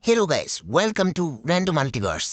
Hello guys, welcome to random multiverse.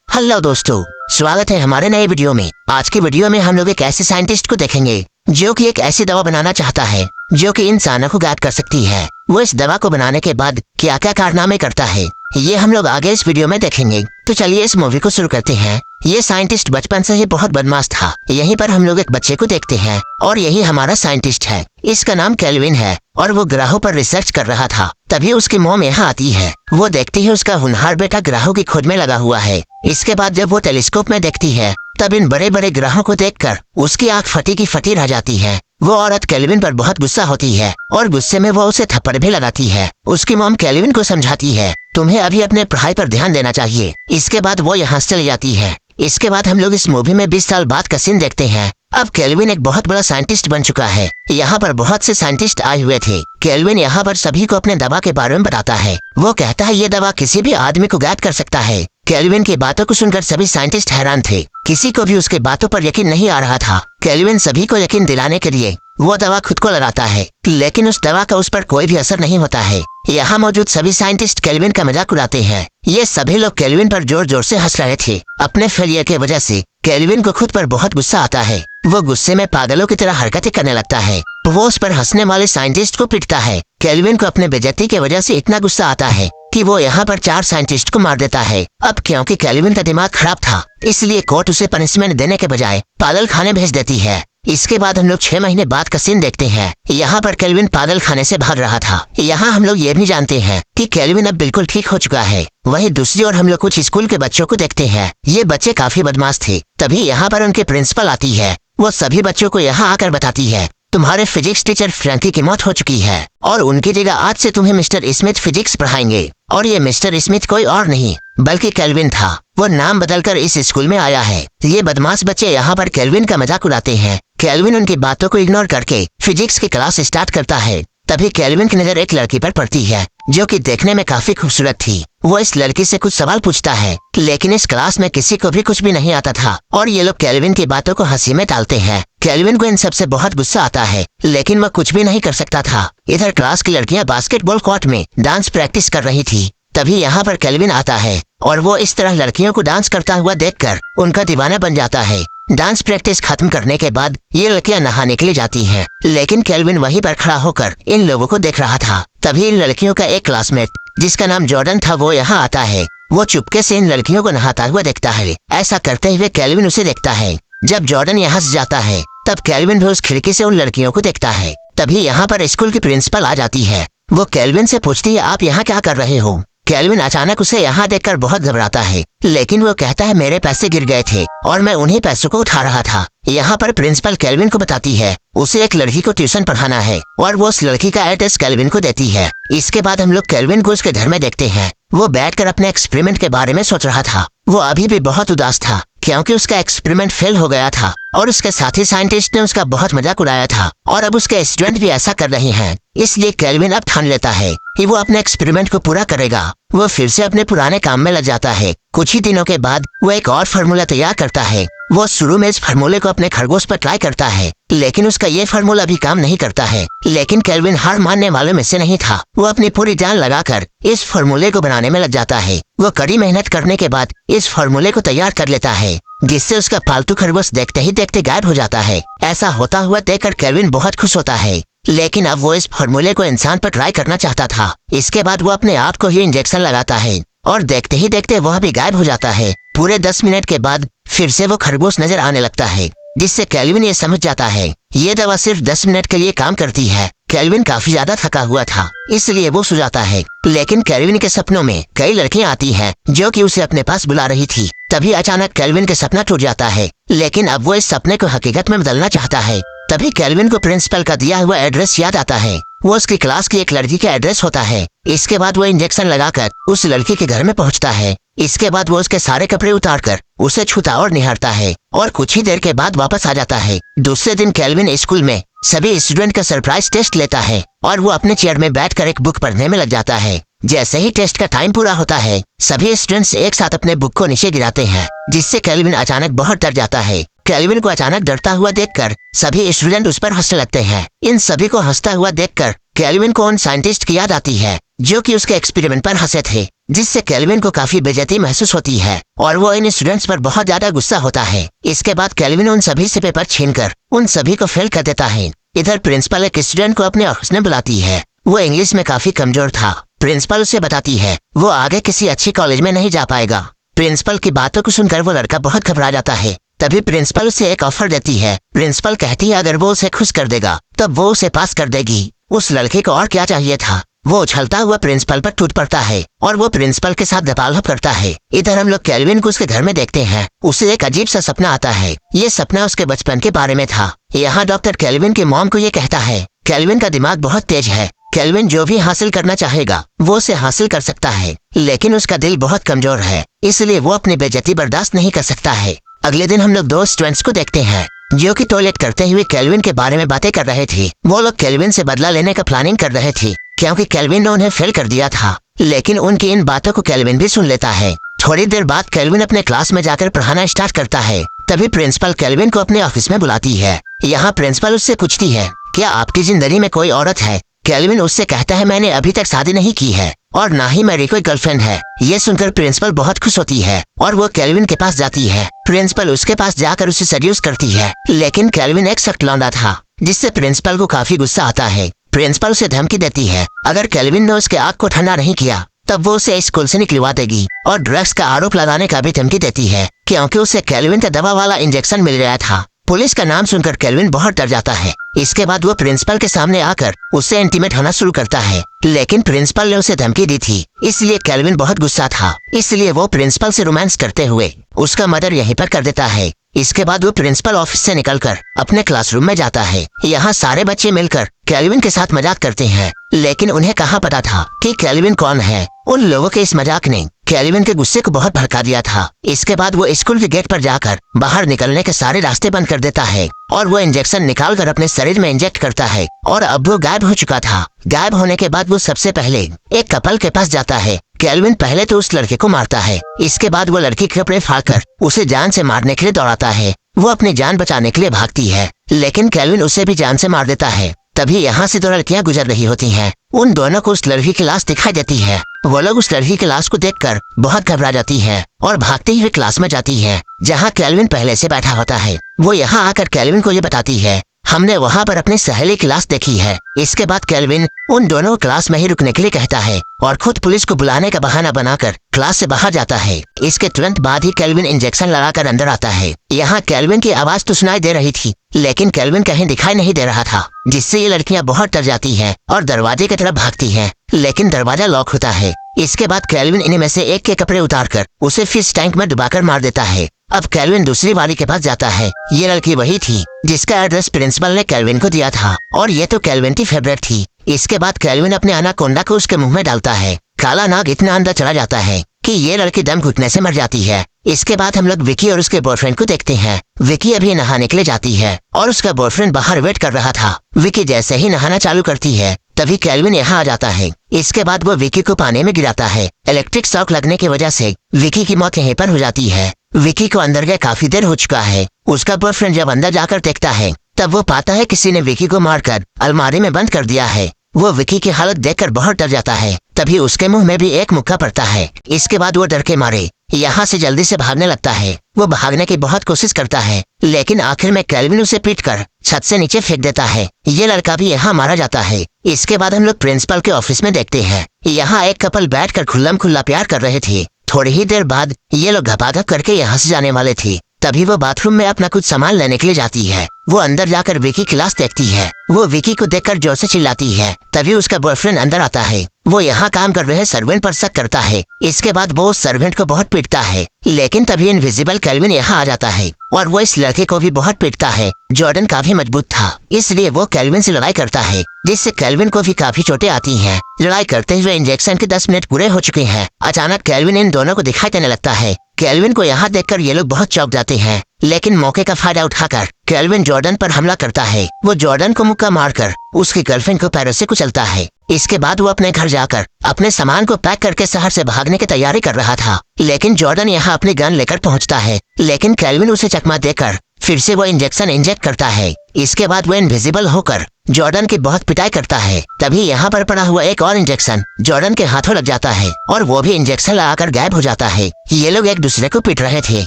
Hello दोस्तों, स्वागत है हमारे नए वीडियो में। आज की वीडियो में हम लोग एक ऐसे साइंटिस्ट को देखेंगे जो कि एक ऐसी दवा बनाना चाहता है जो कि इंसानों को गायब कर सकती है। वो इस दवा को बनाने के बाद क्या क्या कारनामे करता है, ये हम लोग आगे इस वीडियो में देखेंगे। तो चलिए इस मूवी को शुरू करते हैं। ये साइंटिस्ट बचपन से ही बहुत बदमाश था। यहीं पर हम लोग एक बच्चे को देखते हैं और यही हमारा साइंटिस्ट है। इसका नाम केल्विन है और वो ग्रहों पर रिसर्च कर रहा था। तभी उसकी मॉम यहाँ आती है। वो देखती है उसका होनहार बेटा ग्रहों की खोज में लगा हुआ है। इसके बाद जब वो टेलीस्कोप में देखती है तब इन बड़े बड़े ग्रहों को देखकर उसकी आंख फटी की फटी रह जाती है। वो औरत केल्विन पर बहुत गुस्सा होती है और गुस्से में वो उसे थप्पड़ भी लगाती है। उसकी मॉम केल्विन को समझाती है, तुम्हें अभी अपने पढ़ाई पर ध्यान देना चाहिए। इसके बाद वो यहाँ से चली जाती है। इसके बाद हम लोग इस मूवी में 20 साल बाद का सीन देखते हैं। अब केल्विन एक बहुत बड़ा साइंटिस्ट बन चुका है। यहाँ पर बहुत से साइंटिस्ट आए हुए थे। केल्विन यहाँ पर सभी को अपने दवा के बारे में बताता है। वो कहता है ये दवा किसी भी आदमी को गायब कर सकता है। केल्विन की बातों को सुनकर सभी साइंटिस्ट हैरान थे। किसी को भी उसके बातों पर यकीन नहीं आ रहा था। केल्विन सभी को यकीन दिलाने के लिए वो दवा खुद को लगाता है, लेकिन उस दवा का उस पर कोई भी असर नहीं होता है। यहाँ मौजूद सभी साइंटिस्ट केल्विन का मजाक उड़ाते हैं। ये सभी लोग केल्विन पर जोर जोर से हंस रहे थे। अपने फेलियर की वजह से केल्विन को खुद पर बहुत गुस्सा आता है। वो गुस्से में पागलों की तरह हरकतें करने लगता है। वो उस पर हंसने वाले साइंटिस्ट को पीटता है। केल्विन को अपने बेइज्जती की वजह से इतना गुस्सा आता है कि वो यहाँ पर 4 साइंटिस्ट को मार देता है। अब क्योंकि केल्विन का दिमाग खराब था, इसलिए कोर्ट उसे पनिशमेंट देने के बजाय पागल खाने भेज देती है। इसके बाद हम लोग 6 महीने बाद का सीन देखते हैं। यहाँ पर केल्विन पागल खाने से भाग रहा था। यहाँ हम लोग ये भी जानते हैं कि केल्विन अब बिल्कुल ठीक हो चुका है। वहीं दूसरी ओर हम लोग कुछ स्कूल के बच्चों को देखते हैं। ये बच्चे काफी बदमाश थे। तभी यहाँ पर उनके प्रिंसिपल आती है। वो सभी बच्चों को यहाँ आकर बताती है, तुम्हारे फिजिक्स टीचर फ्रैंकी की मौत हो चुकी है और उनकी जगह आज से तुम्हें मिस्टर स्मिथ फिजिक्स पढ़ाएंगे। और ये मिस्टर स्मिथ कोई और नहीं बल्कि केल्विन था। वो नाम बदलकर इस स्कूल में आया है। ये बदमाश बच्चे यहाँ पर केल्विन का मजाक उड़ाते हैं। केल्विन उनकी बातों को इग्नोर करके फिजिक्स की क्लास स्टार्ट करता है। तभी केल्विन की नजर एक लड़की पर पड़ती है जो कि देखने में काफी खूबसूरत थी। वो इस लड़की से कुछ सवाल पूछता है, लेकिन इस क्लास में किसी को भी कुछ भी नहीं आता था और ये लोग केल्विन की बातों को हंसी में टालते हैं। केल्विन को इन सबसे बहुत गुस्सा आता है, लेकिन वह कुछ भी नहीं कर सकता था। इधर क्लास की लड़कियां बास्केटबॉल कोर्ट में डांस प्रैक्टिस कर रही थी। तभी यहाँ पर केल्विन आता है और वो इस तरह लड़कियों को डांस करता हुआ देखकर उनका दीवाना बन जाता है। डांस प्रैक्टिस खत्म करने के बाद ये लड़कियां नहाने के लिए जाती हैं, लेकिन केल्विन वहीं पर खड़ा होकर इन लोगों को देख रहा था। तभी इन लड़कियों का एक क्लासमेट जिसका नाम जॉर्डन था वो यहाँ आता है। वो चुपके से इन लड़कियों को नहाता हुआ देखता है। ऐसा करते हुए केल्विन उसे देखता है। जब जॉर्डन यहाँ हंस जाता है तब केल्विन भी उस खिड़की से उन लड़कियों को देखता है। तभी यहाँ पर स्कूल की प्रिंसिपल आ जाती है। वो केल्विन से पूछती है, आप यहाँ क्या कर रहे हो? केल्विन अचानक उसे यहाँ देखकर बहुत घबराता है, लेकिन वो कहता है मेरे पैसे गिर गए थे और मैं उन्हीं पैसों को उठा रहा था। यहाँ पर प्रिंसिपल केल्विन को बताती है उसे एक लड़की को ट्यूशन पढ़ाना है और वो उस लड़की का एड्रेस केल्विन को देती है। इसके बाद हम लोग केल्विन को उसके घर में देखते हैं। वो बैठकर अपने एक्सपेरिमेंट के बारे में सोच रहा था। वो अभी भी बहुत उदास था क्योंकि उसका एक्सपेरिमेंट फेल हो गया था और उसके साथी साइंटिस्ट ने उसका बहुत मजाक उड़ाया था और अब उसके स्टूडेंट भी ऐसा कर रहे हैं। इसलिए केल्विन अब ठान लेता है कि वो अपने एक्सपेरिमेंट को पूरा करेगा। वो फिर से अपने पुराने काम में लग जाता है। कुछ ही दिनों के बाद वो एक और फार्मूला तैयार करता है। वो शुरू में इस फार्मूले को अपने खरगोश पर ट्राई करता है, लेकिन उसका ये फार्मूला भी काम नहीं करता है। लेकिन केल्विन हार मानने वालों में से नहीं था। वो अपनी पूरी जान लगाकर इस फार्मूले को बनाने में लग जाता है। वो कड़ी मेहनत करने के बाद इस फार्मूले को तैयार कर लेता है, जिससे उसका पालतू खरगोश देखते ही देखते गायब हो जाता है। ऐसा होता हुआ देखकर केल्विन बहुत खुश होता है, लेकिन अब वो इस फार्मूले को इंसान पर ट्राई करना चाहता था। इसके बाद वो अपने आप को ही इंजेक्शन लगाता है और देखते ही देखते वह भी गायब हो जाता है। पूरे 10 मिनट के बाद फिर से वो खरगोश नजर आने लगता है, जिससे केल्विन ये समझ जाता है ये दवा सिर्फ 10 मिनट के लिए काम करती है। केल्विन काफी ज्यादा थका हुआ था, इसलिए वो सो जाता है। लेकिन केल्विन के सपनों में कई लड़कियां आती हैं जो कि उसे अपने पास बुला रही थी। तभी अचानक केल्विन का सपना टूट जाता है, लेकिन अब वो इस सपने को हकीकत में बदलना चाहता है। तभी केल्विन को प्रिंसिपल का दिया हुआ एड्रेस याद आता है। वो उसकी क्लास की एक लड़की का एड्रेस होता है। इसके बाद वो इंजेक्शन लगाकर उस लड़की के घर में पहुंचता है। इसके बाद वो उसके सारे कपड़े उतारकर उसे छूता और निहारता है और कुछ ही देर के बाद वापस आ जाता है। दूसरे दिन केल्विन स्कूल में सभी स्टूडेंट का सरप्राइज टेस्ट लेता है और वो अपने चेयर में बैठकर एक बुक पढ़ने में लग जाता है। जैसे ही टेस्ट का टाइम पूरा होता है सभी स्टूडेंट्स एक साथ अपने बुक को नीचे गिराते हैं, जिससे केल्विन अचानक बहुत डर जाता है। केल्विन को अचानक डरता हुआ देखकर सभी स्टूडेंट उस पर हंसने लगते हैं। इन सभी को हंसता हुआ देखकर केल्विन को उन साइंटिस्ट की याद आती है जो कि उसके एक्सपेरिमेंट पर हंसे थे। जिससे केल्विन को काफी बेइज्जती महसूस होती है और वो इन स्टूडेंट्स पर बहुत ज्यादा गुस्सा होता है। इसके बाद केल्विन उन सभी से पेपर छीनकर उन सभी को फेल कर देता है। इधर प्रिंसिपल एक स्टूडेंट को अपने ऑफिस में बुलाती है। वो इंग्लिश में काफी कमजोर था। प्रिंसिपल उसे बताती है वो आगे किसी अच्छी कॉलेज में नहीं जा पाएगा। प्रिंसिपल की बातों को सुनकर वो लड़का बहुत घबरा जाता है। तभी प्रिंसिपल उसे एक ऑफर देती है। प्रिंसिपल कहती है अगर वो उसे खुश कर देगा तब वो उसे पास कर देगी। उस लड़के को और क्या चाहिए था। वो उछलता हुआ प्रिंसिपल पर टूट पड़ता है और वो प्रिंसिपल के साथ दबाव करता है। इधर हम लोग केल्विन को उसके घर में देखते हैं। उसे एक अजीब सा सपना आता है। ये सपना उसके बचपन के बारे में था। यहाँ डॉक्टर केल्विन की मॉम को ये कहता है केल्विन का दिमाग बहुत तेज है। केल्विन जो भी हासिल करना चाहेगा वो उसे हासिल कर सकता है, लेकिन उसका दिल बहुत कमजोर है, इसलिए वो अपनी बेइज्जती बर्दाश्त नहीं कर सकता है। अगले दिन हम लोग दो स्टूडेंट्स को देखते हैं जो कि टॉयलेट करते हुए केल्विन के बारे में बातें कर रहे थे। वो लोग केल्विन से बदला लेने का प्लानिंग कर रहे थे क्योंकि केल्विन ने उन्हें फेल कर दिया था, लेकिन उनकी इन बातों को केल्विन भी सुन लेता है। थोड़ी देर बाद केल्विन अपने क्लास में जाकर पढ़ाना स्टार्ट करता है। तभी प्रिंसिपल केल्विन को अपने ऑफिस में बुलाती है। यहाँ प्रिंसिपल उससे पूछती है क्या आपकी जिंदगी में कोई औरत है। केल्विन उससे कहता है मैंने अभी तक शादी नहीं की है और ना ही मेरी कोई गर्लफ्रेंड है। ये सुनकर प्रिंसिपल बहुत खुश होती है और वो केल्विन के पास जाती है। प्रिंसिपल उसके पास जाकर उसे सेड्यूस करती है, लेकिन केल्विन एक सख्त लौंडा था जिससे प्रिंसिपल को काफी गुस्सा आता है। प्रिंसिपल उसे धमकी देती है अगर केल्विन ने उसके आग को ठंडा नहीं किया तब वो उसे स्कूल से निकलवा देगी और ड्रग्स का आरोप लगाने का भी धमकी देती है क्योंकि उसे केल्विन का दवा वाला इंजेक्शन मिल गया था। पुलिस का नाम सुनकर केल्विन बहुत डर जाता है। इसके बाद वो प्रिंसिपल के सामने आकर उससे इंटीमेट होना शुरू करता है, लेकिन प्रिंसिपल ने उसे धमकी दी थी, इसलिए केल्विन बहुत गुस्सा था। इसलिए वो प्रिंसिपल से रोमांस करते हुए उसका मर्डर यहीं पर कर देता है। इसके बाद वो प्रिंसिपल ऑफिस से निकलकर अपने क्लासरूम में जाता है। यहाँ सारे बच्चे मिलकर केल्विन के साथ मजाक करते हैं, लेकिन उन्हें कहाँ पता था कि केल्विन कौन है। उन लोगों के इस मजाक ने केल्विन के गुस्से को बहुत भड़का दिया था। इसके बाद वो स्कूल के गेट पर जाकर बाहर निकलने के सारे रास्ते बंद कर देता है और वो इंजेक्शन निकालकर अपने शरीर में इंजेक्ट करता है और अब वो गायब हो चुका था। गायब होने के बाद वो सबसे पहले एक कपल के पास जाता है। केल्विन पहले तो उस लड़के को मारता है। इसके बाद वो लड़की के कपड़े फाड़कर उसे जान से मारने के लिए दौड़ाता है। वो अपनी जान बचाने के लिए भागती है, लेकिन केल्विन उसे भी जान से मार देता है। तभी यहाँ से दो लड़कियाँ गुजर रही होती हैं। उन दोनों को उस लड़की की लाश दिखाई देती है। वो लोग उस लड़की की लाश को देखकर बहुत घबरा जाती है और भागते हुए क्लास में जाती है जहाँ केल्विन पहले से बैठा होता है। वो यहाँ आकर केल्विन को ये बताती है हमने वहाँ पर अपनी सहेली की लाश देखी है। इसके बाद केल्विन उन दोनों को क्लास में ही रुकने के लिए कहता है और खुद पुलिस को बुलाने का बहाना बनाकर क्लास से बाहर जाता है। इसके तुरंत बाद ही केल्विन इंजेक्शन लगाकर अंदर आता है। यहाँ केल्विन की आवाज तो सुनाई दे रही थी, लेकिन केल्विन कहीं दिखाई नहीं दे रहा था, जिससे ये लड़कियाँ बहुत डर जाती हैं और दरवाजे की तरफ भागती हैं, लेकिन दरवाजा लॉक होता है। इसके बाद केल्विन इनमें से एक के कपड़े उतारकर उसे फिश टैंक में डुबाकर मार देता है। अब केल्विन दूसरी वाली के पास जाता है। ये लड़की वही थी जिसका एड्रेस प्रिंसिपल ने केल्विन को दिया था और ये तो केल्विन की फेवरेट थी। इसके बाद केल्विन अपने अनाकोंडा को उसके मुंह में डालता है। काला नाग इतना अंदर चला जाता है कि ये लड़की दम घुटने से मर जाती है। इसके बाद हम लोग विकी और उसके बॉयफ्रेंड को देखते हैं। विकी अभी नहाने के लिए जाती है और उसका बॉयफ्रेंड बाहर वेट कर रहा था। विकी जैसे ही नहाना चालू करती है तभी केल्विन यहाँ आ जाता है। इसके बाद वो विकी को पानी में गिराता है। इलेक्ट्रिक शॉक लगने की वजह से विकी की मौत यहीं पर हो जाती है। विकी को अंदर गए काफी देर हो चुका है। उसका बॉयफ्रेंड जब अंदर जाकर देखता है तब वो पाता है किसी ने विकी को मारकर अलमारी में बंद कर दिया है। वो विकी की हालत देखकर बहुत डर जाता है। तभी उसके मुंह में भी एक मुक्का पड़ता है। इसके बाद वो डर के मारे यहाँ से जल्दी से भागने लगता है। वो भागने की बहुत कोशिश करता है, लेकिन आखिर में केल्विन उसे पीटकर छत से नीचे फेंक देता है। ये लड़का भी यहाँ मारा जाता है। इसके बाद हम लोग प्रिंसिपल के ऑफिस में देखते हैं। यहाँ एक कपल बैठकर खुल्लम खुल्ला प्यार कर रहे थे। थोड़ी ही देर बाद ये लोग घपाघप करके यहाँ से जाने वाले थे। तभी वो बाथरूम में अपना कुछ सामान लेने के लिए जाती है। वो अंदर जाकर विकी की लाश देखती है। वो विकी को देखकर जोर से चिल्लाती है। तभी उसका बॉयफ्रेंड अंदर आता है। वो यहाँ काम कर रहे सर्वेंट पर शक करता है। इसके बाद वो उस सर्वेंट को बहुत पीटता है, लेकिन तभी इनविजिबल केल्विन यहाँ आ जाता है और वो इस लड़के को भी बहुत पीटता है। जॉर्डन काफी मजबूत था, इसलिए वो केल्विन से लड़ाई करता है, जिससे केल्विन को भी काफी चोटें आती हैं। लड़ाई करते हुए इंजेक्शन के 10 मिनट पूरे हो चुके हैं। अचानक केल्विन इन दोनों को दिखाई देने लगता है। केल्विन को यहाँ देखकर ये लोग बहुत चौंक जाते हैं, लेकिन मौके का फायदा उठाकर केल्विन जॉर्डन पर हमला करता है। वो जॉर्डन को मुक्का मारकर उसकी गर्लफ्रेंड को पैरों से कुचलता है। इसके बाद वो अपने घर जाकर अपने सामान को पैक करके शहर से भागने की तैयारी कर रहा था, लेकिन जॉर्डन यहाँ अपनी गन लेकर पहुँचता है, लेकिन केल्विन उसे चकमा देकर फिर से वो इंजेक्शन इंजेक्ट करता है। इसके बाद वो इनविजिबल होकर जॉर्डन की बहुत पिटाई करता है। तभी यहाँ पर पड़ा हुआ एक और इंजेक्शन जॉर्डन के हाथों लग जाता है और वो भी इंजेक्शन लगाकर गायब हो जाता है। ये लोग एक दूसरे को पीट रहे थे,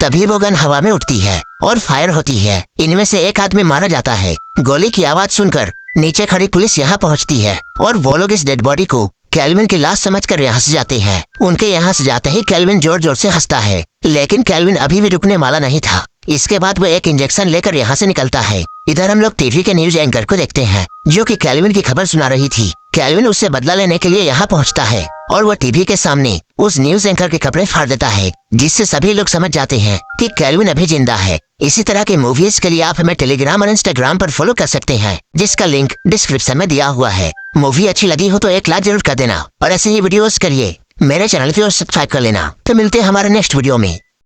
तभी वो गन हवा में उठती है और फायर होती है। इनमें से एक आदमी मारा जाता है। गोली की आवाज सुनकर नीचे खड़ी पुलिस यहाँ पहुँचती है और वो लोग इस डेड बॉडी को कैल्विन की लाश समझकर यहाँ से जाते हैं। उनके यहाँ से जाते ही कैल्विन जोर जोर से हंसता है, लेकिन कैल्विन अभी भी रुकने वाला नहीं था। इसके बाद वो एक इंजेक्शन लेकर यहाँ से निकलता है। इधर हम लोग टीवी के न्यूज एंकर को देखते हैं जो कि कैल्विन की खबर सुना रही थी। कैल्विन उससे बदला लेने के लिए यहाँ पहुँचता है और वो टीवी के सामने उस न्यूज एंकर के कपड़े फाड़ देता है, जिससे सभी लोग समझ जाते हैं कि कैल्विन अभी जिंदा है। इसी तरह के मूवीज के लिए आप हमें टेलीग्राम और इंस्टाग्राम पर फॉलो कर सकते हैं, जिसका लिंक डिस्क्रिप्शन में दिया हुआ है। मूवी अच्छी लगी हो तो एक लाइक जरूर कर देना और ऐसे ही वीडियोस के लिए मेरे चैनल को सब्सक्राइब कर लेना। तो मिलते हैं हमारे नेक्स्ट वीडियो में।